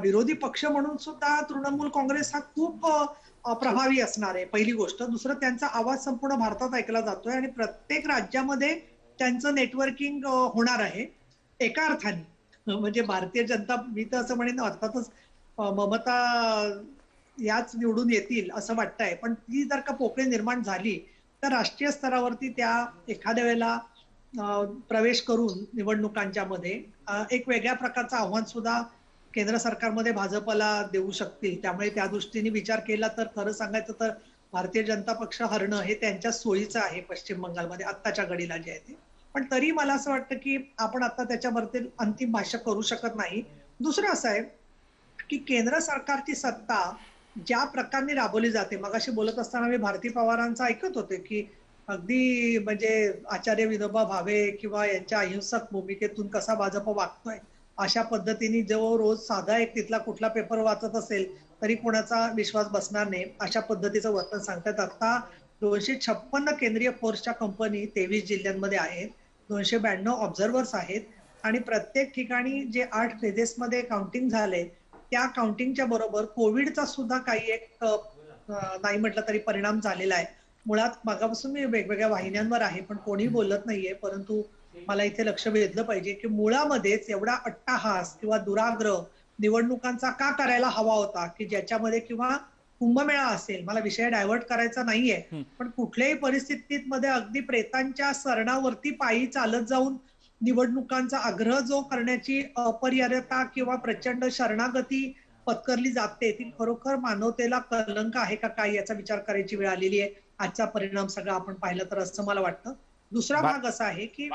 विरोधी पक्ष म्हणून सुद्धा तृणमूल काँग्रेस हा खूप प्रभावी असणार आहे, पहिली गोष्ट. दुसरं, त्यांचा आवाज संपूर्ण भारतात ऐकला जातोय आणि प्रत्येक राज्यामध्ये त्यांचं नेटवर्किंग होणार आहे एका अर्थाने. म्हणजे भारतीय जनता, मी तर असं म्हणेन अर्थातच ममता याच निवडून येतील असं वाटतंय. पण ती जर का पोकळी निर्माण झाली तर राष्ट्रीय स्तरावरती त्या एखाद्या वेळेला प्रवेश करून निवडणुकांच्या मध्ये एक वेगळ्या प्रकारचं आव्हान सुद्धा केंद्र सरकारमध्ये भाजपला देऊ शकतील. त्यामुळे त्या दृष्टीने विचार केला तर खरं सांगायचं तर भारतीय जनता पक्ष हरणं हे त्यांच्या सोयीचं आहे पश्चिम बंगालमध्ये आत्ताच्या घडीला जे आहे ते. पण तरी मला असं वाटतं की आपण आता त्याच्यावरती अंतिम भाष्य करू शकत नाही. दुसरं असं आहे की केंद्र सरकारची सत्ता ज्या प्रकारे राबवली जाते, मगाशी बोलत असताना मी भारती पवारांचं ऐकत होते की अगदी म्हणजे आचार्य विनोबा भावे किंवा यांच्या अहिंसक भूमिकेतून कसा भाजप वागतोय अशा पद्धतीने जो रोज साधा एक तिथला कुठला पेपर वाचत असेल तरी कोणाचा विश्वास बसणार नाही अशा पद्धतीचं वर्तन सांगतात. आता 256 केंद्रीय फोर्सच्या कंपनी 23 जिल्ह्यांमध्ये आहेत, 292 ऑब्झर्वर्स आहेत आणि प्रत्येक ठिकाणी जे 8 फेजेसमध्ये काउंटिंग झाले त्या काउंटिंगच्या बरोबर कोविडचा सुद्धा काही एक नाही म्हटलं तरी परिणाम झालेला आहे. मुळात मागापासून मी वेगवेगळ्या वाहिन्यांवर आहे पण कोणी बोलत नाहीये, परंतु मला इथे लक्ष वेधलं पाहिजे की मुळामध्येच एवढा अट्टाहास किंवा दुराग्रह निवडणुकांचा का करायला हवा होता की ज्याच्यामध्ये किंवा कुंभमेळा असेल, मला विषय डायव्हर्ट करायचा नाहीये, पण कुठल्याही परिस्थितीमध्ये अगदी प्रेतांच्या सरणावरती पायी चालत जाऊन निवडणुकांचा आग्रह जो करण्याची अपरिहार्यता किंवा प्रचंड शरणागती पत्करली जाते ती खरोखर मानवतेला कलंक आहे का काय याचा विचार करायची वेळ आलेली आहे. आजचा परिणाम सगळा आपण पाहिलं तर असं मला वाटतं. दुसरा भाग असा आहे की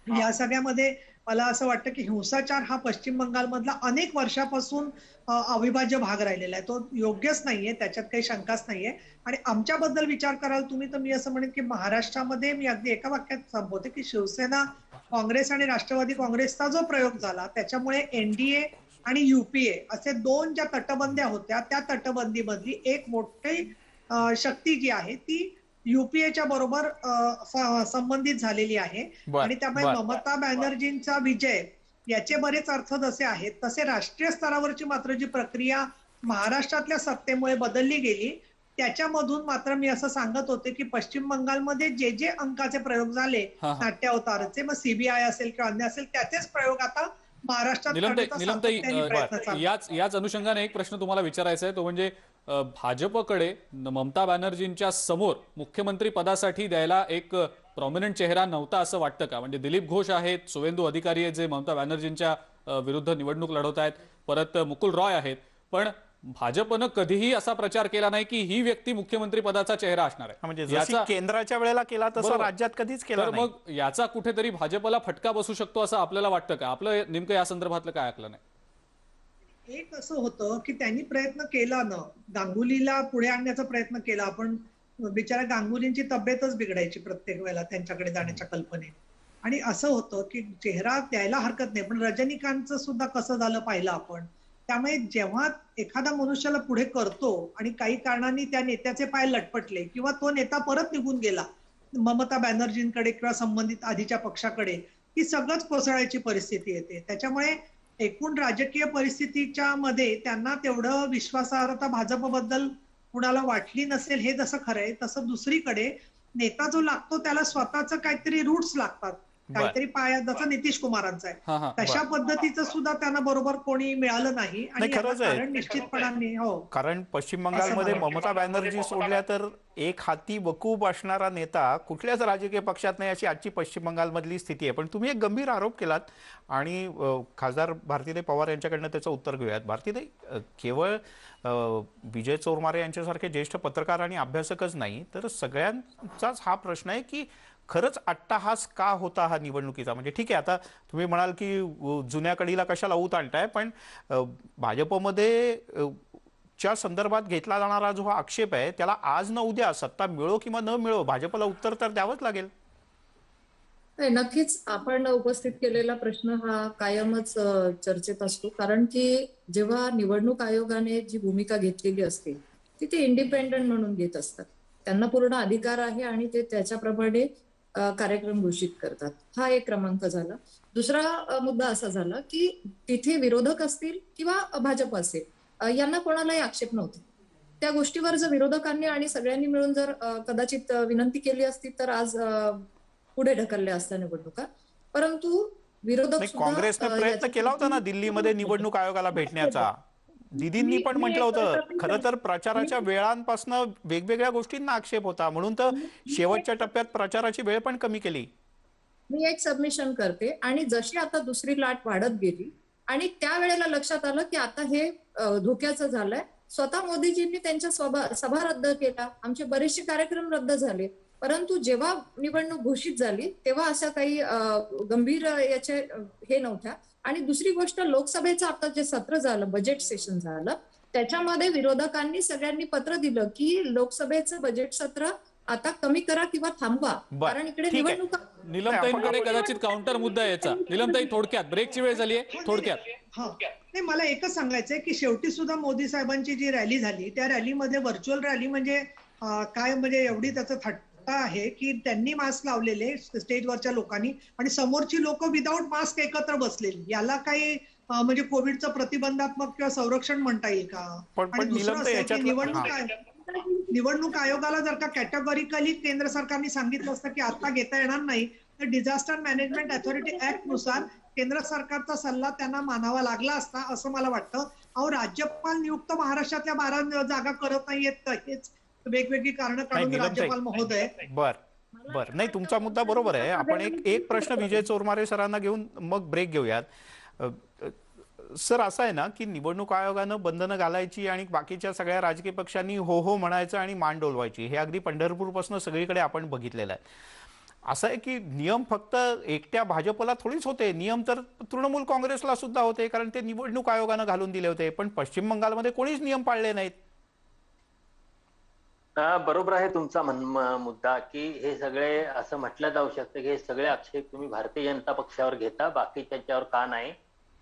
या सगळ्यामध्ये मला असं वाटतं की हिंसाचार हा पश्चिम बंगालमधला अनेक वर्षापासून अविभाज्य भाग राहिलेला आहे. तो योग्यच नाहीये, त्याच्यात काही शंकाच नाहीये. आणि आमच्याबद्दल विचार कराल तुम्ही तर मी असं म्हणेन की महाराष्ट्रामध्ये मी अगदी एका वाक्यात संबोधते की शिवसेना काँग्रेस आणि राष्ट्रवादी काँग्रेसचा जो प्रयोग झाला त्याच्यामुळे एनडीए आणि युपीए असे दोन ज्या तटबंद्या होत्या त्या तटबंदीमधली एक मोठी शक्ती जी आहे ती युपीएच्या बरोबर संबंधित झालेली आहे. आणि त्यामुळे ममता बॅनर्जींचा विजय याचे बरेच अर्थ जसे आहेत तसे राष्ट्रीय स्तरावरची मात्र जी प्रक्रिया महाराष्ट्रातल्या सत्तेमुळे बदलली गेली त्याच्यामधून मात्र मी असं सांगत होते की पश्चिम बंगालमध्ये जे जे अंकाचे प्रयोग झाले नाट्य अवताराचे, मग सीबीआय असेल किंवा अन्य असेल त्याचेच प्रयोग आता महाराष्ट्रात निलमताई याच अनुषंगाने एक प्रश्न तुम्हाला विचारायचा आहे, तो म्हणजे भाजपकडे ममता बॅनर्जींच्या समोर मुख्यमंत्री पदासाठी द्यायला एक प्रॉमिनंट चेहरा नव्हता असं वाटतं का? म्हणजे दिलीप घोष आहेत, सुवेंदू अधिकारी आहेत जे ममता बॅनर्जींच्या विरुद्ध निवडणूक लढवत आहेत, परत मुकुल रॉय आहेत, पण भाजपनं कधीही असा प्रचार केला नाही की ही व्यक्ती मुख्यमंत्री पदाचा चेहरा असणार आहे. म्हणजे जसं केंद्राच्या वेळेला केला तसं राज्यात कधीच केला नाही. मग याचा कुठेतरी भाजपला फटका बसू शकतो असं आपल्याला वाटतं का? आपलं नेमकं या संदर्भातलं काय ऐकलं नाही? एक असं होतं की त्यांनी प्रयत्न केला ना, गांगुलीला पुढे आणण्याचा प्रयत्न केला, पण बिचारा गांगुलींची तब्येतच बिघडायची प्रत्येक वेळेला त्यांच्याकडे जाण्याच्या कल्पनेत. आणि असं होतं की चेहरा द्यायला हरकत नाही, पण रजनीकांतचं सुद्धा कसं झालं पाहिलं आपण. त्यामुळे जेव्हा एखादा मनुष्याला पुढे करतो आणि काही कारणांनी त्या नेत्याचे पाय लटपटले किंवा तो नेता परत निघून गेला ममता बॅनर्जींकडे किंवा संबंधित आधीच्या पक्षाकडे, ही सगळंच कोसळायची परिस्थिती येते. त्याच्यामुळे एकूण राजकीय परिस्थितीच्या मध्ये त्यांना तेवढं विश्वासार्हता भाजपबद्दल कुणाला वाटली नसेल हे जसं खरंय, तसं दुसरीकडे नेता जो लागतो त्याला स्वतःच काहीतरी रूट्स लागतात, काहीतरी पाया, जसं नितीश कुमारांचा आहे तशा पद्धतीचं सुद्धा त्यांना बरोबर कोणी मिळालं नाही. आणि कारण निश्चितपणाने कारण पश्चिम बंगालमध्ये ममता बॅनर्जी सोडल्या तर एक हाती वकूफ असणारा नेता कुठल्याच राजकीय पक्षात नाही अशी आजची पश्चिम बंगालमधली स्थिती आहे. पण तुम्ही एक गंभीर आरोप केलात आणि खासदार भारतीताई पवार यांच्याकडनं त्याचं उत्तर घेऊयात. भारतीताई, केवळ विजय चोरमारे यांच्यासारखे ज्येष्ठ पत्रकार आणि अभ्यासकच नाही तर सगळ्यांचाच हा प्रश्न आहे की खरंच अट्टाहास का होता हा निवडणुकीचा? म्हणजे ठीक आहे, आता तुम्ही म्हणाल की जुन्या कढीला कशाला ऊत आणताय, पण भाजपमध्ये च्या संदर्भात घेतला जाणारा जो हा आक्षेप आहे त्याला आज न उद्या सत्ता मिळो किंवा न मिळो भाजपला उत्तर तर द्यावंच लागेल. नक्कीच आपण उपस्थित केलेला प्रश्न हा कायमच चर्चेत असतो, कारण की जेव्हा निवडणूक आयोगाने जी भूमिका घेतलेली असते ती ते इंडिपेंडंट म्हणून घेत असतात, त्यांना पूर्ण अधिकार आहे आणि ते त्याच्याप्रमाणे कार्यक्रम घोषित करतात. हा एक क्रमांक झाला. दुसरा मुद्दा असा झाला की तिथे विरोधक असतील किंवा भाजप असेल यांना कोणालाही आक्षेप नव्हता. त्या गोष्टीवर जर विरोधकांनी आणि सगळ्यांनी मिळून जर कदाचित विनंती केली असती तर आज पुढे ढकलल्या असत्या निवडणुका. परंतु विरोधक काँग्रेसने प्रयत्न केला होता ना दिल्लीमध्ये निवडणूक आयोगाला भेटण्याचा, दीदींनी पण म्हटलं होतं, खरं तर प्रचाराच्या मी- वेळांपासून वेगवेगळ्या गोष्टींना आक्षेप होता, म्हणून तर शेवटच्या टप्प्यात प्रचाराची वेळ पण कमी केली. मी एक सबमिशन करते आणि जशी आता दुसरी लाट वाढत गेली आणि त्यावेळेला लक्षात आलं की आता हे धोक्याचं झालंय. स्वतः मोदीजींनी त्यांच्या सभा रद्द केल्या, आमचे बरेचसे कार्यक्रम रद्द झाले. परंतु जेव्हा निवडणूक घोषित झाली तेव्हा अशा काही गंभीर याचे हे नव्हत्या. आणि दुसरी गोष्ट, लोकसभेचं आता जे सत्र झालं, बजेट सेशन झालं, त्याच्यामध्ये विरोधकांनी सगळ्यांनी पत्र दिलं की लोकसभेचं बजेट सत्र आता कमी करा किंवा थांबवा, बरं, कारण इकडे ठीक आहे. निवडणुका. नीलमताईंकडे कदाचित काउंटर मुद्दा यायचा. नीलमताई, थोडक्यात, ब्रेकची वेळ झाली आहे, थोडक्यात. हा नाही, मला एकच सांगायचंय की शेवटी सुद्धा मोदी साहेबांची जी रॅली झाली त्या रॅलीमध्ये व्हर्च्युअल रॅली म्हणजे काय, म्हणजे एवढी त्याचं थट्टा आहे की त्यांनी मास्क लावलेले स्टेजवरच्या लोकांनी आणि समोरची लोक विदाऊट मास्क एकत्र बसलेली. याला काही म्हणजे कोविडचं प्रतिबंधात्मक किंवा संरक्षण म्हणता येईल का? आणि दुसरं असं आहे की निवडणूक आयोगाला जर का कॅटेगॉरिकली केंद्र सरकारने सांगितलं असतं की आता घेता येणार नाही, तर डिझास्टर मॅनेजमेंट अथॉरिटी ऍक्ट नुसार केंद्र सरकारचा सल्ला त्यांना मानावा लागला असता असं मला वाटतं. अहो, राज्यपाल नियुक्त महाराष्ट्रातल्या 12 जागा करत नाहीयेत, हेच वेगवेगळी कारणं काढून राज्यपाल महोदय. बर नाही, तुमचा मुद्दा बरोबर आहे. आपण एक प्रश्न विजय चोरमारे सरांना घेऊन मग ब्रेक घेऊयात. सर, असं आहे ना की निवडणूक आयोगानं बंधनं घालायची आणि बाकीच्या सगळ्या राजकीय पक्षांनी हो हो म्हणायचं आणि मान डोलवायची, हे अगदी पंढरपूरपासून सगळीकडे आपण बघितलेलं आहे. असं आहे की नियम फक्त एकट्या भाजपला थोडीच होते, नियम तर तृणमूल काँग्रेसला सुद्धा होते, कारण ते निवडणूक आयोगानं घालून दिले होते. पण पश्चिम बंगालमध्ये कोणीच नियम पाळले नाहीत. बरोबर आहे तुमचा मुद्दा की हे सगळे असं म्हटलं जाऊ शकतं की हे सगळे आक्षेप तुम्ही भारतीय जनता पक्षावर घेता, बाकीच्यावर का नाही.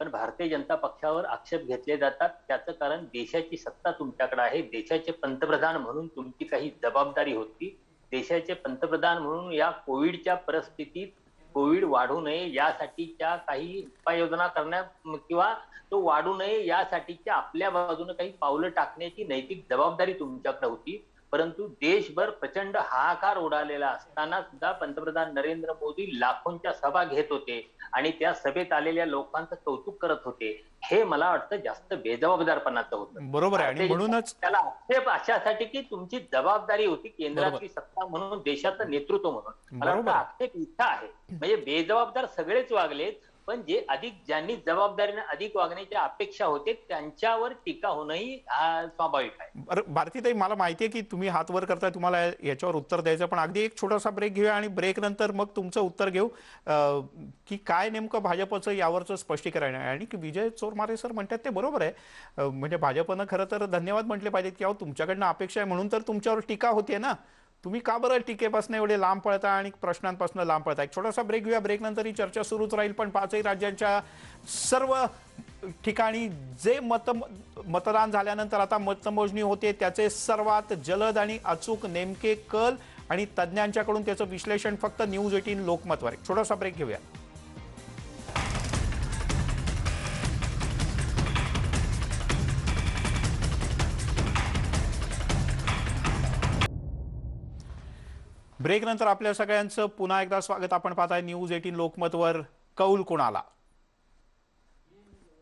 पण भारतीय जनता पक्षावर आक्षेप घेतले जातात त्याचं कारण देशाची सत्ता तुमच्याकडे आहे. देशाचे पंतप्रधान म्हणून तुमची काही जबाबदारी होती. देशाचे पंतप्रधान म्हणून या कोविडच्या परिस्थितीत कोविड वाढू नये यासाठीच्या काही उपाययोजना करण्या किंवा तो वाढू नये यासाठीच्या आपल्या बाजूने काही पावलं टाकण्याची नैतिक जबाबदारी तुमच्याकडे होती. परंतु देशभर प्रचंड हाहाकार उडालेला असताना सुद्धा पंतप्रधान नरेंद्र मोदी लाखोंच्या सभा घेत होते आणि त्या सभेत आलेल्या लोकांचं कौतुक करत होते. हे मला वाटतं जास्त बेजबाबदारपणाचं होतं. बरोबर आहे. आणि म्हणूनच त्याला आक्षेप अशासाठी की तुमची जबाबदारी होती केंद्रातली सत्ता म्हणून, देशाचं नेतृत्व म्हणून. मला वाटतं आक्षेप इच्छा आहे, म्हणजे बेजबाबदार सगळेच वागलेत, पण जे ज्यांनी जबाबदारीने अधिक वागण्याची अपेक्षा होते त्यांच्यावर टीका होणंही स्वाभाविक आहे. भारतीताई, मला माहिती आहे की तुम्ही हात वर करताय, तुम्हाला याच्यावर उत्तर द्यायचं, पण अगदी एक छोटासा ब्रेक घेऊया आणि ब्रेक नंतर मग तुमचं उत्तर घेऊ की काय नेमकं भाजपचं यावरचं स्पष्टीकरण आहे. आणि की विजय चोरमारे सर म्हणतात ते बरोबर आहे. म्हणजे भाजपनं खरं तर धन्यवाद म्हटले पाहिजेत की अहो, तुमच्याकडनं अपेक्षा आहे म्हणून तर तुमच्यावर टीका होते ना. तुम्ही का बरं टीकेपासून एवढे लांब पळता आणि प्रश्नांपासून लांब पळता. एक छोटासा ब्रेक घेऊया, ब्रेक नंतर ही चर्चा सुरूच राहील. पण 5ही राज्यांच्या सर्व ठिकाणी जे मतदान झाल्यानंतर आता मतमोजणी होते त्याचे सर्वात जलद आणि अचूक नेमके कल आणि तज्ज्ञांच्याकडून त्याचं विश्लेषण फक्त न्यूज 18 लोकमतवर. एक छोटासा ब्रेक घेऊया. ब्रेक नंतर आपल्या सगळ्यांचं पुन्हा एकदा स्वागत. आपण पाहताय न्यूज 18 लोकमतवर. कौल कोणाला.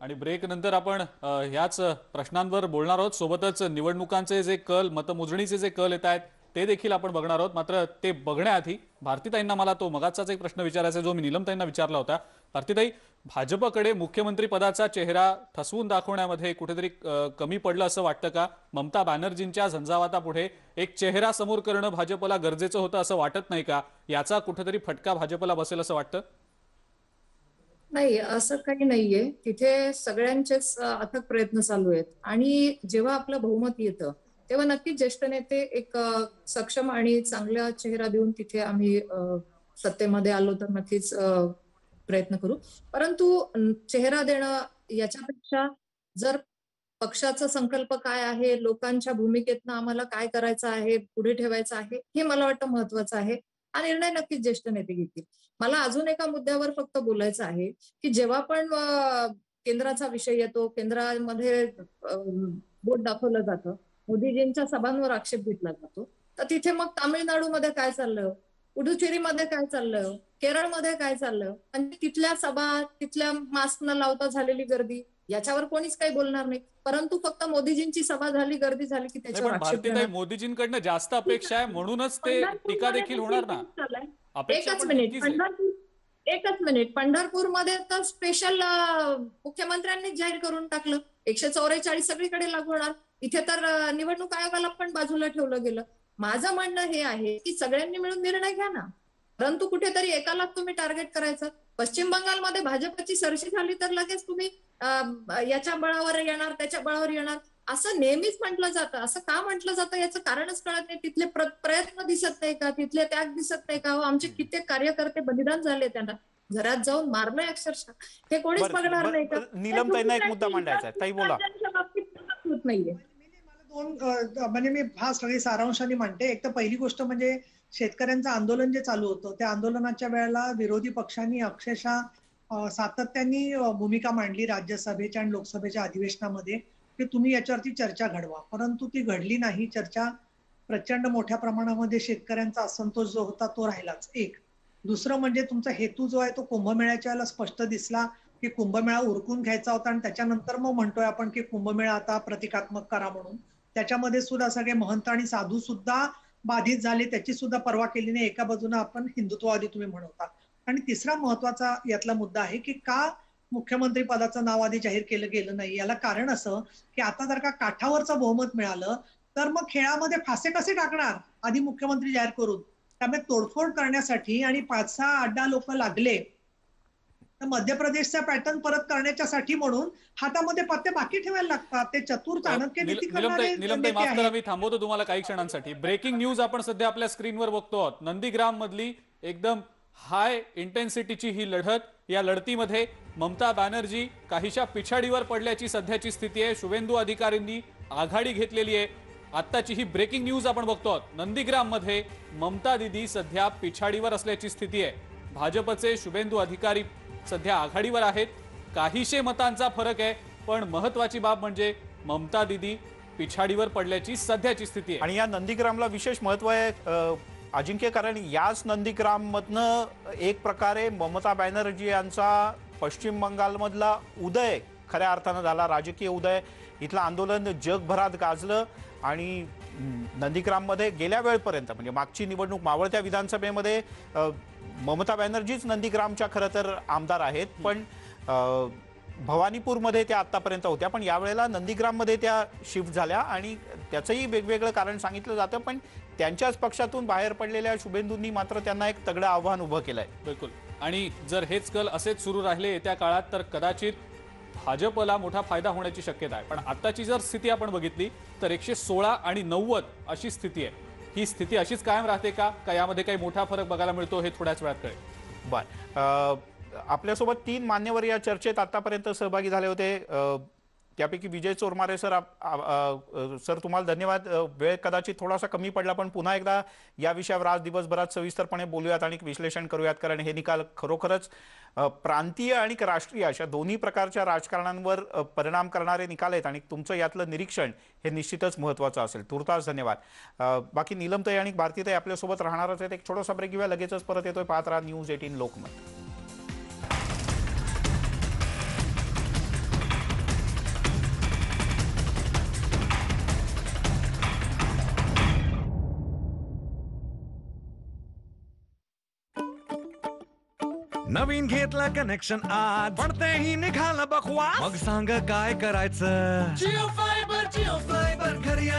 आणि ब्रेक नंतर आपण ह्याच प्रश्नांवर बोलणार आहोत. सोबतच निवडणुकांचे जे कल, मतमोजणीचे जे कल येत आहेत ते देखील आपण बघणार आहोत. मात्र ते बघण्याआधी भारतीताईंना मला तो मगाचाच एक प्रश्न विचारायचा जो मी नीलमताईंना विचारला होता. भारतीताई, भाजपकडे मुख्यमंत्री पदाचा चेहरा ठसवून दाखवण्यामध्ये कुठेतरी कमी पडलं असं वाटतं का? ममता बॅनर्जींच्या झंझावातापुढे एक चेहरा समोर करणं भाजपला गरजेचं होतं असं वाटत नाही का? याचा कुठेतरी फटका भाजपला बसेल असं वाटतं? नाही, असं काही नाहीये. तिथे सगळ्यांचेच अथक प्रयत्न चालू आहेत आणि जेव्हा आपलं बहुमत येतं तेव्हा नक्कीच ज्येष्ठ नेते एक सक्षम आणि चांगला चेहरा देऊन तिथे आम्ही सत्तेमध्ये आलो तर नक्कीच प्रयत्न करू. परंतु चेहरा देणं याच्यापेक्षा जर पक्षाचा संकल्प काय आहे, लोकांच्या भूमिकेतनं आम्हाला काय करायचं आहे, पुढे ठेवायचं आहे, हे मला वाटतं महत्वाचं आहे. हा निर्णय नक्कीच ज्येष्ठ नेते घेतील. मला अजून एका मुद्द्यावर फक्त बोलायचं आहे की जेव्हा पण केंद्राचा विषय येतो, केंद्रामध्ये बोट दाखवलं जातं, मोदीजींच्या सभांवर आक्षेप घेतला जातो, तर तिथे मग तामिळनाडूमध्ये काय चाललं, पुडुचेरीमध्ये काय चाललं, केरळमध्ये काय चाललं, आणि तिथल्या सभा, तिथल्या मास्क न लावता झालेली गर्दी, याच्यावर कोणीच काही बोलणार नाही. परंतु फक्त मोदीजींची सभा झाली, गर्दी झाली की नाही, त्याच्यावर पण आक्षेप भारतीताई घेणार. मोदीजींकडनं जास्त अपेक्षा आहे म्हणूनच ते टीका देखील होणार ना. अपेक्षा एकच पण मिनिट, तितकीच आहे. एकच मिनिट. पंढरपूरमध्ये तर स्पेशल मुख्यमंत्र्यांनी जाहीर करून टाकलं 144 सगळीकडे लागू होणार. इथे तर निवडणूक आयोगाला पण बाजूला ठेवलं गेलं. माझं म्हणणं हे आहे की सगळ्यांनी मिळून निर्णय घ्या ना, परंतु कुठेतरी एकाला तुम्ही टार्गेट करायचं. पश्चिम बंगालमध्ये भाजपची सरशी झाली तर लगेच तुम्ही याच्या बळावर येणार, त्याच्या बळावर येणार, असं नेहमीच म्हटलं जातं. असं का म्हटलं जातं याचं कारणच कळत नाही. तिथले प्रयत्न दिसत नाही का, तिथले त्याग दिसत नाही का? आमचे कित्येक कार्यकर्ते बलिदान झाले, त्यांना घरात जाऊन मारलंय अक्षरशः. हे कोणीच बघणार नाही का? नीलमताईंना एक मुद्दा मांडायचा आहे, ताई बोला. राज्यांच्या बाबतीत तसंच होत नाहीये. म्हणजे मी हा सगळी सारांशाने मांडते. एक तर पहिली गोष्ट म्हणजे शेतकऱ्यांचं आंदोलन जे चालू होतं त्या आंदोलनाच्या वेळेला विरोधी पक्षांनी अक्षरशः सातत्याने भूमिका मांडली राज्यसभेच्या आणि लोकसभेच्या अधिवेशनामध्ये की तुम्ही याच्यावरती चर्चा घडवा, परंतु ती घडली नाही चर्चा. प्रचंड मोठ्या प्रमाणामध्ये शेतकऱ्यांचा असंतोष जो होता तो राहिलाच. एक दुसरं म्हणजे तुमचा हेतू जो आहे तो कुंभमेळ्याच्या वेळेला स्पष्ट दिसला की कुंभमेळा उरकून घ्यायचा होता आणि त्याच्यानंतर मग म्हणतोय आपण की कुंभमेळा आता प्रतिकात्मक करा म्हणून. त्याच्यामध्ये सुद्धा सगळे महंत आणि साधू सुद्धा बाधित झाले, त्याची सुद्धा पर्वा केली नाही. एका बाजूने आपण हिंदुत्ववादी तुम्ही म्हणवता. आणि तिसरा महत्वाचा यातला मुद्दा आहे की का मुख्यमंत्री पदाचं नाव आधी जाहीर केलं गेलं नाही. याला कारण असं की आता जर का काठावरचं बहुमत मिळालं तर मग खेळामध्ये फासे कसे टाकणार आधी मुख्यमंत्री जाहीर करून. त्यामुळे तोडफोड करण्यासाठी आणि 5-6 अड्डा लोक लागले तर मध्य प्रदेशचा पॅटर्न परत करण्याच्यासाठी म्हणून हातामध्ये पत्ते बाकी ठेवायला लागतात. ते चतुर चाणक्य नीती करणारे नीलमताई, माफ नेते करा, आहेत. मी थांबवतो तुम्हाला काही क्षणांसाठी. ब्रेकिंग न्यूज आपण सध्या आपल्या स्क्रीनवर बघतो आहोत. नंदीग्राम मधली एकदम हाय इंटेन्सिटीची ही लढत. या लढतीमध्ये ममता बॅनर्जी काहीशा पिछाडीवर पडल्याची सध्याची स्थिती आहे. शुभेंदू अधिकारींनी आघाडी घेतलेली आहे. आत्ताची ही ब्रेकिंग न्यूज आपण बघतो आहोत. नंदीग्राम मध्ये ममता दिदी सध्या पिछाडीवर असल्याची स्थिती आहे. भाजपचे शुभेंदू अधिकारी सध्या आघाडीवर आहेत. काहीशे मतांचा फरक आहे, पण महत्वाची बाब म्हणजे ममता दिदी पिछाडीवर पडल्याची सध्याची स्थिती आहे. आणि या नंदीग्रामला विशेष महत्व आहे अजिंक्य, कारण याच नंदीग्राम मधनं एक प्रकारे ममता बॅनर्जी यांचा पश्चिम बंगालमधला उदय खऱ्या अर्थानं झाला, राजकीय उदय. इथलं आंदोलन जगभरात गाजलं आणि नंदीग्राममध्ये गेल्या वेळपर्यंत म्हणजे मागची निवडणूक मावळत्या विधानसभेमध्ये ममता बॅनर्जीच नंदीग्रामच्या खरं तर आमदार आहेत, पण भवानीपूरमध्ये त्या आतापर्यंत होत्या, पण यावेळेला नंदीग्राममध्ये त्या शिफ्ट झाल्या आणि त्याचंही वेगवेगळं कारण सांगितलं जातं. पण त्यांच्याच पक्षातून बाहेर पडलेल्या शुभेंदूंनी मात्र त्यांना एक तगडं आव्हान उभं केलंय. बिलकुल. आणि जर हेच कल असेच सुरू राहिले येत्या काळात तर कदाचित भाजपला मोठा फायदा होण्याची शक्यता आहे. पण आताची जर स्थिती आपण बघितली तर 116 आणि 90 अशी स्थिती आहे. ही स्थिती अशीच कायम राहते का यामध्ये काही मोठा फरक बघायला मिळतो हे थोड्याच वेळात कळेल. बर, आपल्यासोबत 3 मान्यवर या चर्चेत आतापर्यंत सहभागी झाले होते. त्यापैकी विजय चोरमारे सर, सर तुम्हाला धन्यवाद. वेळ कदाचित थोडासा कमी पडला, पण पुन्हा एकदा या विषयावर आज दिवसभरात सविस्तरपणे बोलूयात आणि विश्लेषण करूयात, कारण हे निकाल खरोखरच प्रांतीय आणि राष्ट्रीय अशा दोन्ही प्रकारच्या राजकारणांवर परिणाम करणारे निकाल आहेत आणि तुमचं यातलं निरीक्षण हे निश्चितच महत्त्वाचं असेल. तुर्तास धन्यवाद. बाकी नीलमताई आणि भारतीताई आपल्यासोबत राहणारच आहेत. एक छोटासा ब्रेक घेऊया, लगेचच परत येतोय. पाहत राहा न्यूज 18 लोकमत. नवीन घेतला कनेक्शन आज पडतेही निघाला बकवा, मग सांग काय करायचं. जिओ फायबर